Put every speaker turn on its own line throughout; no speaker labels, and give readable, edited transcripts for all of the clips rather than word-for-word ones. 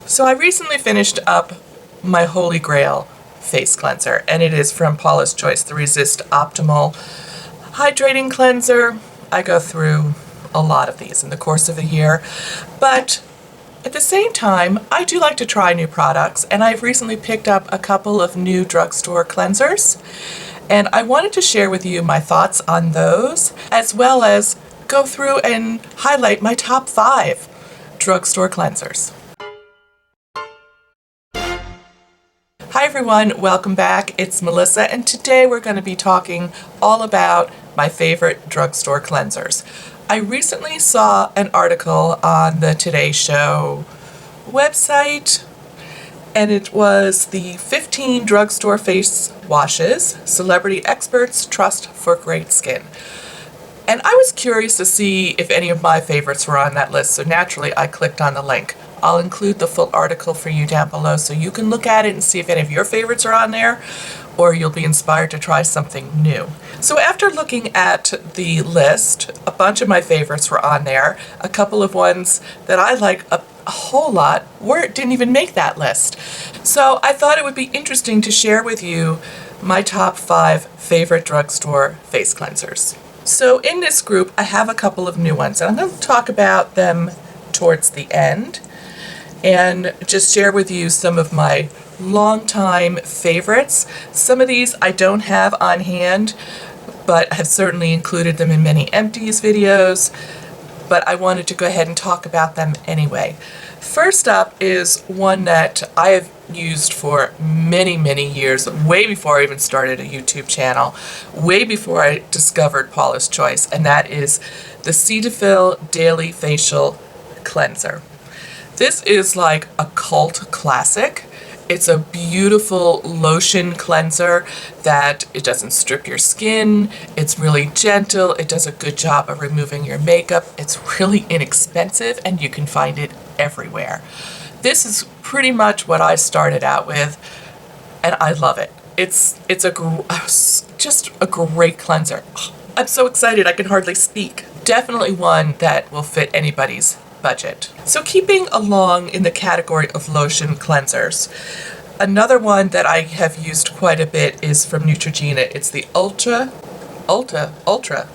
So I recently finished up my Holy Grail face cleanser, and it is from Paula's Choice, the Resist Optimal Hydrating Cleanser. I go through a lot of these in the course of a year, but at the same time, I do like to try new products, and I've recently picked up a couple of new drugstore cleansers, and I wanted to share with you my thoughts on those, as well as go through and highlight my top 5 drugstore cleansers. Hi everyone, welcome back. It's Melissa, and today we're going to be talking all about my favorite drugstore cleansers. I recently saw an article on the Today Show website, and it was the 15 drugstore face washes celebrity experts trust for great skin. And I was curious to see if any of my favorites were on that list, so naturally I clicked on the link. I'll include the full article for you down below so you can look at it and see if any of your favorites are on there, or you'll be inspired to try something new. So after looking at the list, a bunch of my favorites were on there. A couple of ones that I like a whole lot didn't even make that list. So I thought it would be interesting to share with you my top 5 favorite drugstore face cleansers. So in this group, I have a couple of new ones, and I'm going to talk about them towards the end and just share with you some of my longtime favorites. Some of these I don't have on hand, but have certainly included them in many empties videos, but I wanted to go ahead and talk about them anyway. First up is one that I have used for many, many years, way before I even started a YouTube channel, way before I discovered Paula's Choice, and that is the Cetaphil Daily Facial Cleanser. This is like a cult classic. It's a beautiful lotion cleanser that it doesn't strip your skin. It's really gentle. It does a good job of removing your makeup. It's really inexpensive, and you can find it everywhere. This is pretty much what I started out with, and I love it. It's just a great cleanser. I'm so excited I can hardly speak. Definitely one that will fit anybody's budget. So keeping along in the category of lotion cleansers, another one that I have used quite a bit is from Neutrogena. It's the Ultra,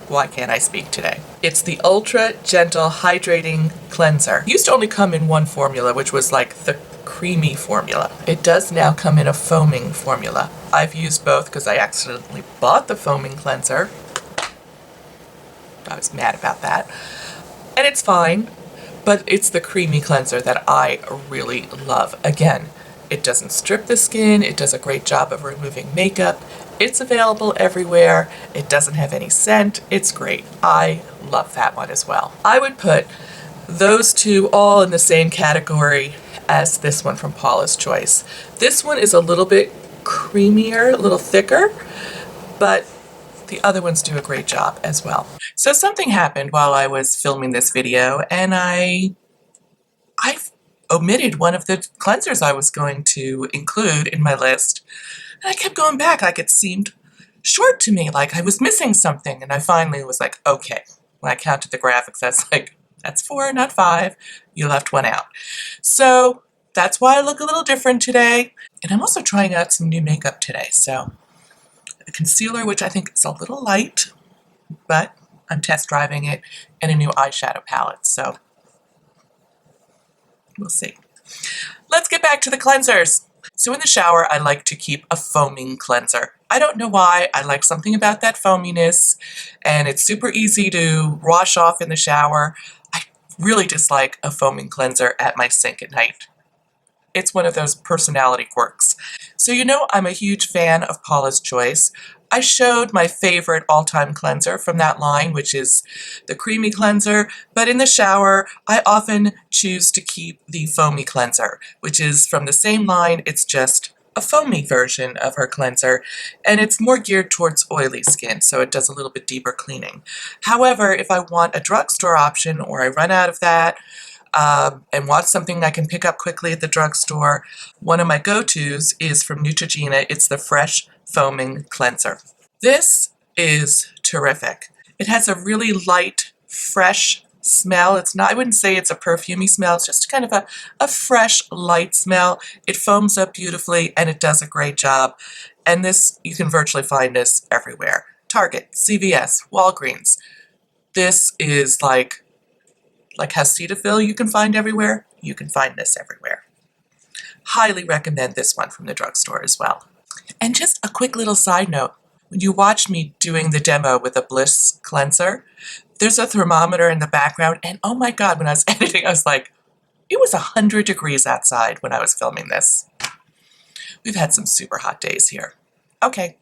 why can't I speak today? It's the Ultra Gentle Hydrating Cleanser. It used to only come in one formula, which was like the creamy formula. It does now come in a foaming formula. I've used both because I accidentally bought the foaming cleanser. I was mad about that. And it's fine. But it's the creamy cleanser that I really love. Again, it doesn't strip the skin. It does a great job of removing makeup. It's available everywhere. It doesn't have any scent. It's great. I love that one as well. I would put those two all in the same category as this one from Paula's Choice. This one is a little bit creamier, a little thicker, but the other ones do a great job as well. So something happened while I was filming this video, and I omitted one of the cleansers I was going to include in my list. And I kept going back, like it seemed short to me, like I was missing something. And I finally was like, okay. When I counted the graphics, that's like, that's 4, not 5. You left one out. So that's why I look a little different today. And I'm also trying out some new makeup today. So a concealer, which I think is a little light, but I'm test driving it, and a new eyeshadow palette, so we'll see. Let's get back to the cleansers. So in the shower, I like to keep a foaming cleanser. I don't know why. I like something about that foaminess, and it's super easy to wash off in the shower. I really dislike a foaming cleanser at my sink at night. It's one of those personality quirks. So you know I'm a huge fan of Paula's Choice. I showed my favorite all-time cleanser from that line, which is the creamy cleanser, but in the shower, I often choose to keep the foamy cleanser, which is from the same line. It's just a foamy version of her cleanser, and it's more geared towards oily skin, so it does a little bit deeper cleaning. However, if I want a drugstore option, or I run out of that, and want something I can pick up quickly at the drugstore, one of my go-tos is from Neutrogena. It's the Fresh Foaming Cleanser. This is terrific. It has a really light, fresh smell. It's not, I wouldn't say it's a perfumey smell. It's just kind of a fresh, light smell. It foams up beautifully and it does a great job. And this, you can virtually find this everywhere. Target, CVS, Walgreens. This is like how Cetaphil you can find everywhere. You can find this everywhere. Highly recommend this one from the drugstore as well. And just a quick little side note. When you watched me doing the demo with the Bliss cleanser, there's a thermometer in the background, and oh my God, when I was editing, I was like, it was 100 degrees outside when I was filming this. We've had some super hot days here. Okay,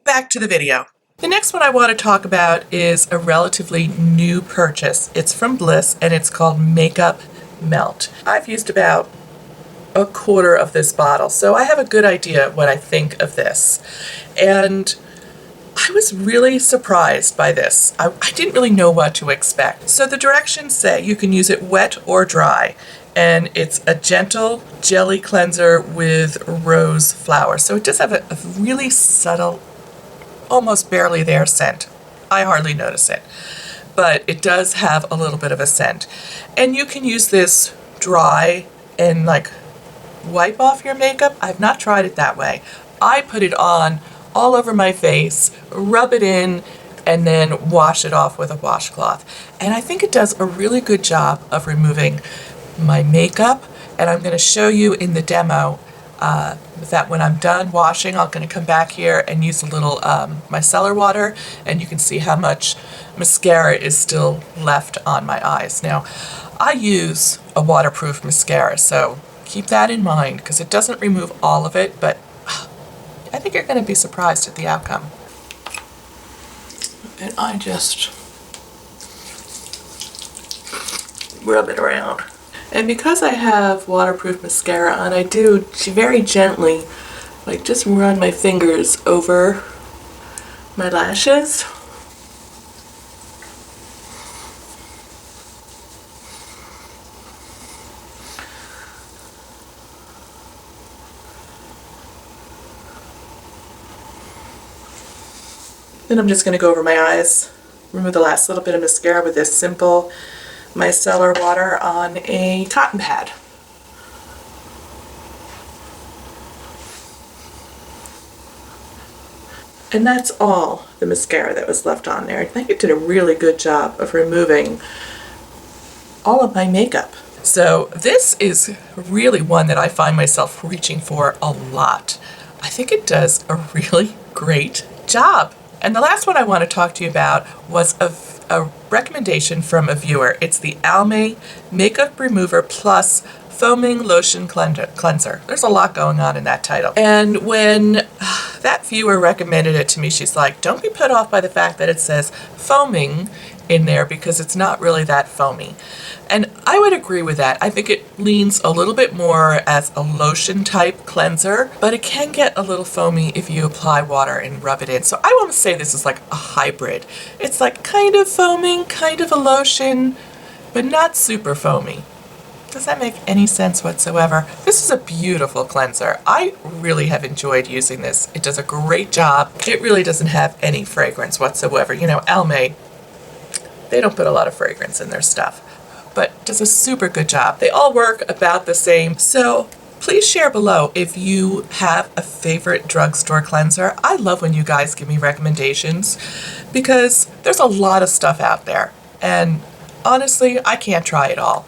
back to the video. The next one I want to talk about is a relatively new purchase. It's from Bliss, and it's called Makeup Melt. I've used about a quarter of this bottle, so I have a good idea what I think of this. And I was really surprised by this. I didn't really know what to expect. So the directions say you can use it wet or dry, and it's a gentle jelly cleanser with rose flower. So it does have a really subtle, almost barely there scent. I hardly notice it, but it does have a little bit of a scent. And you can use this dry and like wipe off your makeup. I've not tried it that way. I put it on all over my face, rub it in, and then wash it off with a washcloth. And I think it does a really good job of removing my makeup. And I'm going to show you in the demo that when I'm done washing, I'm going to come back here and use a little micellar water, and you can see how much mascara is still left on my eyes. Now, I use a waterproof mascara, so keep that in mind because it doesn't remove all of it, but I think you're going to be surprised at the outcome. And I just rub it around. And because I have waterproof mascara on, I do very gently, like just run my fingers over my lashes. Then I'm just going to go over my eyes, remove the last little bit of mascara with this simple micellar water on a cotton pad. And that's all the mascara that was left on there. I think it did a really good job of removing all of my makeup. So this is really one that I find myself reaching for a lot. I think it does a really great job. And the last one I want to talk to you about was a recommendation from a viewer. It's the Almay Makeup Remover Plus Foaming Lotion Cleanser. There's a lot going on in that title. And when that viewer recommended it to me, she's like, don't be put off by the fact that it says foaming in there because it's not really that foamy. And I would agree with that. I think it leans a little bit more as a lotion type cleanser, but it can get a little foamy if you apply water and rub it in. So I want to say this is like a hybrid. It's like kind of foaming, kind of a lotion, but not super foamy. Does that make any sense whatsoever? This is a beautiful cleanser. I really have enjoyed using this. It does a great job. It really doesn't have any fragrance whatsoever. You know, Almay, they don't put a lot of fragrance in their stuff, but does a super good job. They all work about the same. So please share below if you have a favorite drugstore cleanser. I love when you guys give me recommendations because there's a lot of stuff out there. And honestly, I can't try it all.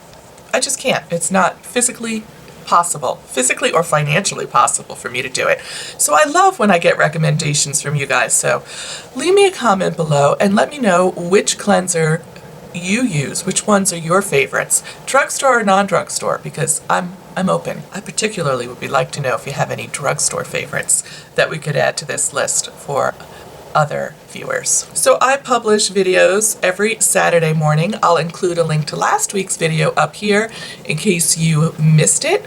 I just can't. It's not physically possible, physically or financially possible for me to do it. So I love when I get recommendations from you guys. So leave me a comment below and let me know which cleanser you use, which ones are your favorites, drugstore or non-drugstore, because I'm open. I particularly would like to know if you have any drugstore favorites that we could add to this list for other viewers. So I publish videos every Saturday morning. I'll include a link to last week's video up here in case you missed it.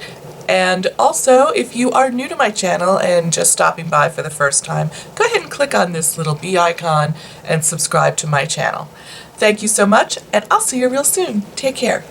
And also, if you are new to my channel and just stopping by for the first time, go ahead and click on this little bee icon and subscribe to my channel. Thank you so much, and I'll see you real soon. Take care.